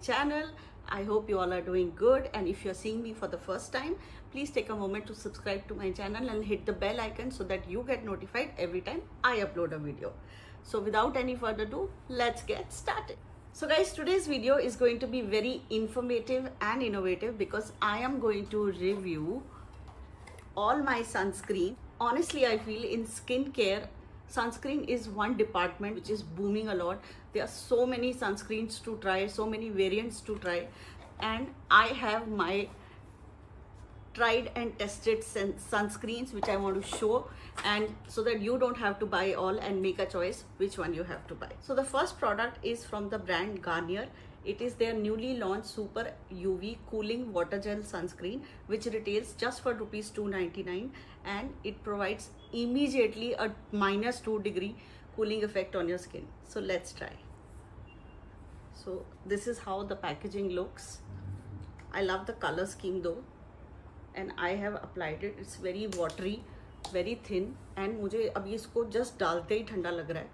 channel. I hope you all are doing good, and if you're seeing me for the first time, please take a moment to subscribe to my channel and hit the bell icon so that you get notified every time I upload a video. So without any further ado, let's get started. So guys, today's video is going to be very informative and innovative because I am going to review all my sunscreen. Honestly, I feel in skincare, sunscreen is one department which is booming a lot. There are so many sunscreens to try, so many variants to try, and I have my tried and tested sunscreens which I want to show, and so that you don't have to buy all and make a choice which one you have to buy. So the first product is from the brand Garnier. It is their newly launched Super UV Cooling Water Gel Sunscreen, which retails just for rupees 299, and it provides immediately a -2 degree cooling effect on your skin. So let's try. So this is how the packaging looks. I love the color scheme though, and I have applied it. It's very watery, very thin, and मुझे अभी इसको just डालते ही ठंडा लग रहा है.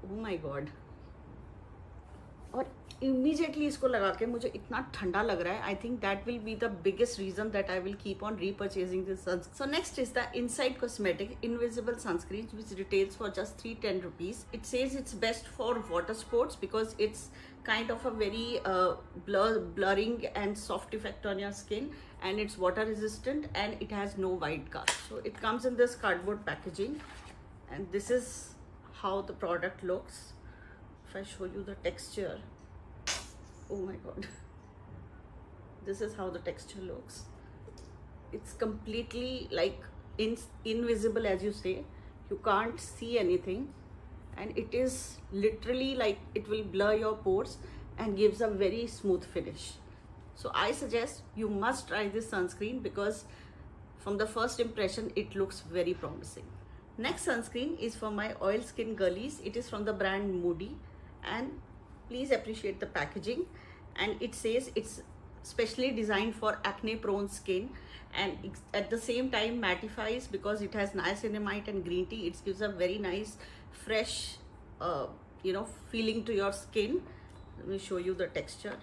Oh my god. और immediately इसको लगा के मुझे इतना ठंडा लग रहा है. I think that will be the biggest reason that I will keep on repurchasing this sunscreen. So next is the Inside Cosmetic Invisible Sunscreen, which retails for just 310 rupees. It says it's best for water sports because it's kind of a very blurring and soft effect on your skin, and it's water resistant, and it has no white cast. So it comes in this cardboard packaging, and this is how the product looks. If I show you the texture, oh my god, this is how the texture looks. It's completely like invisible, as you say. You can't see anything, and it is literally like it will blur your pores and gives a very smooth finish. So I suggest you must try this sunscreen because from the first impression it looks very promising. Next sunscreen is for my oil skin girlies. It is from the brand Moody, and please appreciate the packaging, and it says it's specially designed for acne prone skin, and at the same time mattifies because it has niacinamide and green tea. It gives a very nice fresh feeling to your skin. Let me show you the texture.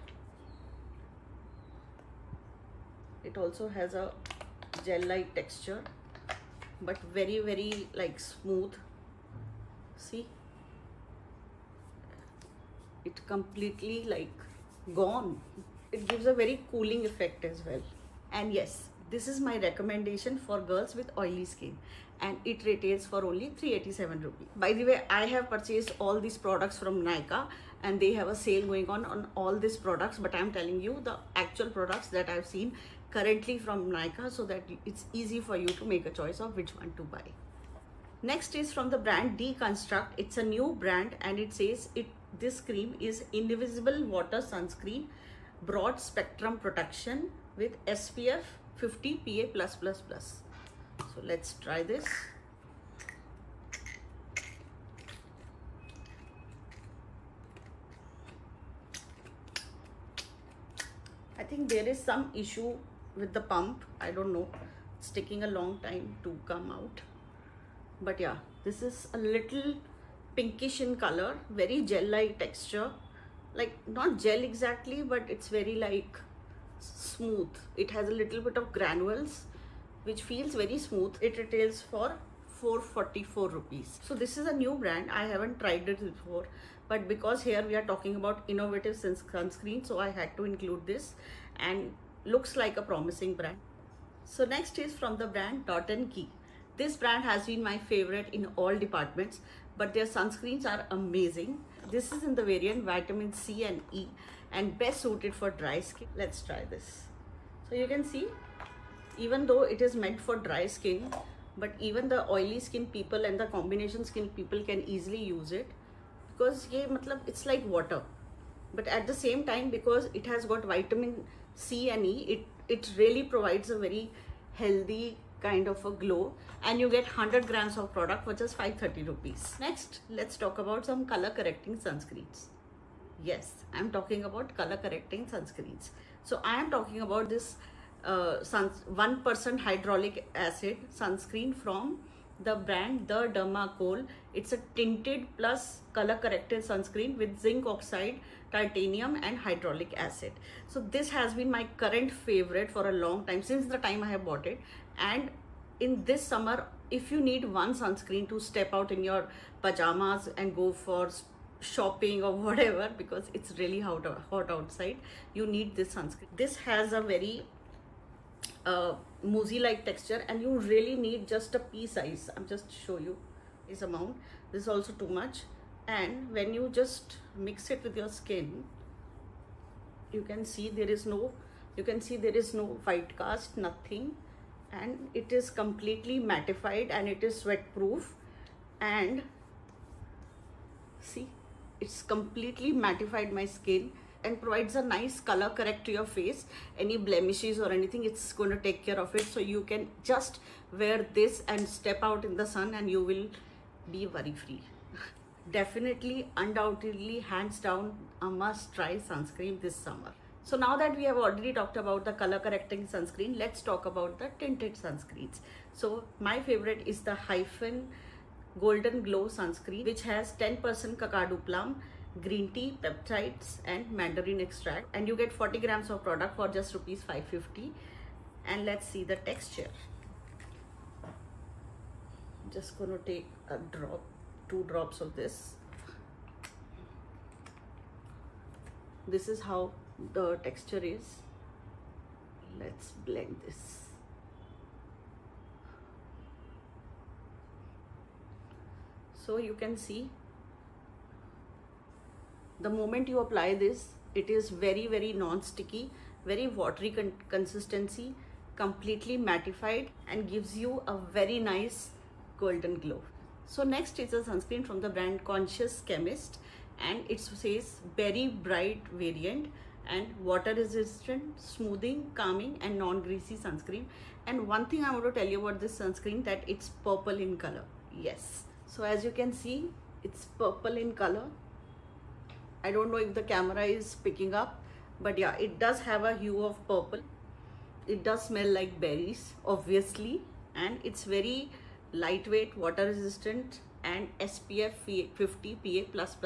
It also has a gel like texture, but very like smooth. See, it completely like gone. It gives a very cooling effect as well. And yes, this is my recommendation for girls with oily skin, and it retails for only 387 rupees. By the way, I have purchased all these products from Nykaa, and they have a sale going on all these products, but I'm telling you the actual products that I've seen currently from Nykaa, so that it's easy for you to make a choice of which one to buy. Next is from the brand Deconstruct. It's a new brand, and it says this cream is invisible water sunscreen, broad spectrum protection with SPF 50 PA+++. So let's try this. I think there is some issue with the pump. I don't know. It's taking a long time to come out. But yeah, this is a little pinkish in color, very gel-like texture. Like not gel exactly, but it's very like smooth. It has a little bit of granules which feels very smooth. It retails for 444 rupees. So this is a new brand. I haven't tried it before, but because here we are talking about innovative sunscreen, so I had to include this, and looks like a promising brand. So next is from the brand Dot & Key. This brand has been my favorite in all departments, but their sunscreens are amazing. This is in the variant Vitamin C and E, and best suited for dry skin. Let's try this. So you can see, even though it is meant for dry skin, but even the oily skin people and the combination skin people can easily use it, because it's like water, but at the same time, because it has got vitamin C and E, it really provides a very healthy kind of a glow, and you get 100 grams of product for just 530 rupees. Next, let's talk about some color correcting sunscreens. Yes, I'm talking about color correcting sunscreens. So I am talking about this 1% hyaluronic acid sunscreen from the brand The Dermacol. It's a tinted plus color corrected sunscreen with zinc oxide, titanium and hyaluronic acid. So this has been my current favorite for a long time, since the time I have bought it. And in this summer, if you need one sunscreen to step out in your pajamas and go for shopping or whatever, because it's really hot outside, you need this sunscreen. This has a very mousse like texture, and you really need just a pea size. I'm just show you this amount. This is also too much, and when you just mix it with your skin, you can see there is no white cast, nothing, and it is completely mattified and it is sweat proof. And see, it's completely mattified my skin and provides a nice color correct to your face. Any blemishes or anything, it's going to take care of it. So you can just wear this and step out in the sun and you will be worry free. Definitely, undoubtedly, hands down, a must try sunscreen this summer. So now that we have already talked about the color correcting sunscreen, let's talk about the tinted sunscreens. So my favorite is the Hyphen Golden Glow sunscreen, which has 10% Kakadu plum, green tea, peptides and mandarin extract, and you get 40 grams of product for just rupees 550. And let's see the texture. I'm just going to take a drop, 2 drops of this. This is how the texture is. Let's blend this. So you can see, the moment you apply this, it is very, very non-sticky, very watery consistency, completely mattified, and gives you a very nice golden glow. So next is a sunscreen from the brand Conscious Chemist, and it says Berry Bright variant and water resistant, smoothing, calming and non-greasy sunscreen. And one thing I want to tell you about this sunscreen, that it's purple in color. Yes, so as you can see, it's purple in color. I don't know if the camera is picking up, but yeah, it does have a hue of purple. It does smell like berries, obviously, and it's very lightweight, water resistant and SPF 50 PA++++,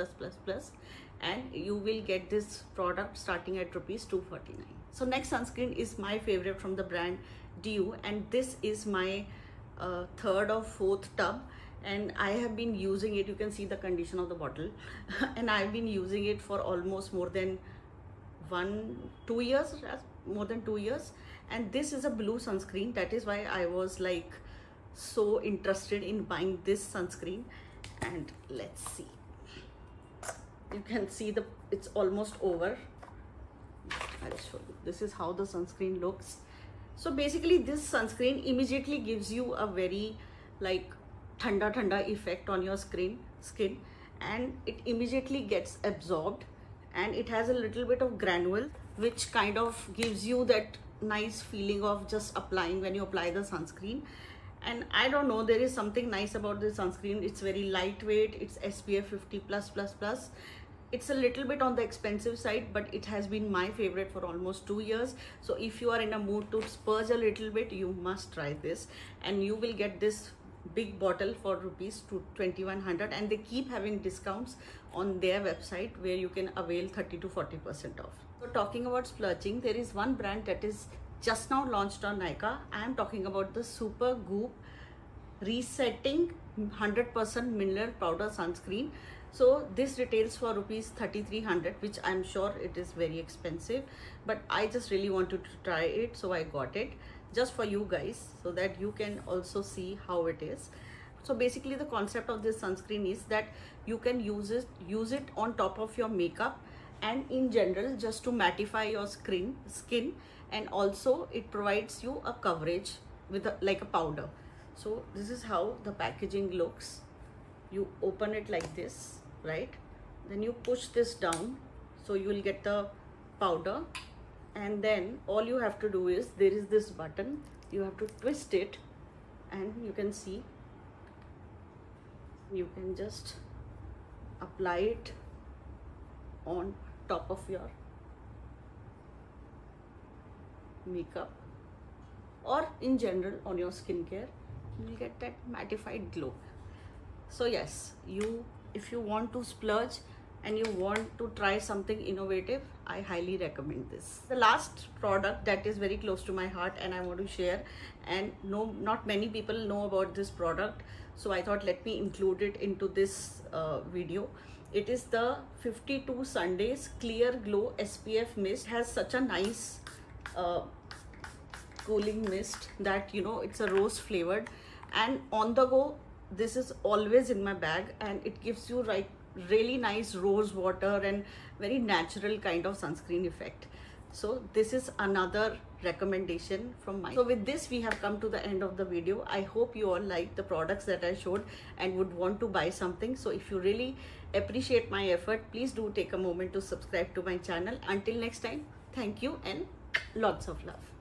and you will get this product starting at rupees 249. So next sunscreen is my favorite from the brand Dew, and this is my third or fourth tub, and I have been using it. You can see the condition of the bottle and I've been using it for almost more than 2 years, and this is a blue sunscreen. That is why I was like so interested in buying this sunscreen. And let's see, you can see it's almost over. I'll show you. This is how the sunscreen looks. So basically this sunscreen immediately gives you a very like thanda effect on your skin, and it immediately gets absorbed, and it has a little bit of granule which kind of gives you that nice feeling of just applying when you apply the sunscreen. And I don't know, there is something nice about this sunscreen. It's very lightweight, it's SPF 50+++. It's a little bit on the expensive side, but it has been my favorite for almost 2 years. So if you are in a mood to splurge a little bit, you must try this, and you will get this big bottle for rupees 2100, and they keep having discounts on their website where you can avail 30 to 40% off. So talking about splurging, there is one brand that is just now launched on Nykaa. I am talking about the Super Goop Resetting 100% Mineral Powder Sunscreen. So this retails for rupees 3300, which I'm sure it is very expensive, but I just really wanted to try it, so I got it just for you guys so that you can also see how it is. So basically the concept of this sunscreen is that you can use it on top of your makeup and in general just to mattify your skin, and also it provides you a coverage with like a powder. So this is how the packaging looks. You open it like this, right? Then you push this down, so you will get the powder, and then all you have to do is, there is this button, you have to twist it, and you can see, you can just apply it on top of your makeup or in general on your skincare. you'll get that mattified glow. So yes, if you want to splurge and you want to try something innovative, I highly recommend this. The last product that is very close to my heart and I want to share, and not many people know about this product, so I thought let me include it into this video. It is the 52 Sundays Clear Glow SPF Mist. It has such a nice cooling mist that, you know, it's a rose flavored, and on the go this is always in my bag, and it gives you like really nice rose water and very natural kind of sunscreen effect. So this is another recommendation from mine. So with this we have come to the end of the video. I hope you all like the products that I showed and would want to buy something. So if you really appreciate my effort, please do take a moment to subscribe to my channel. Until next time, thank you and lots of love.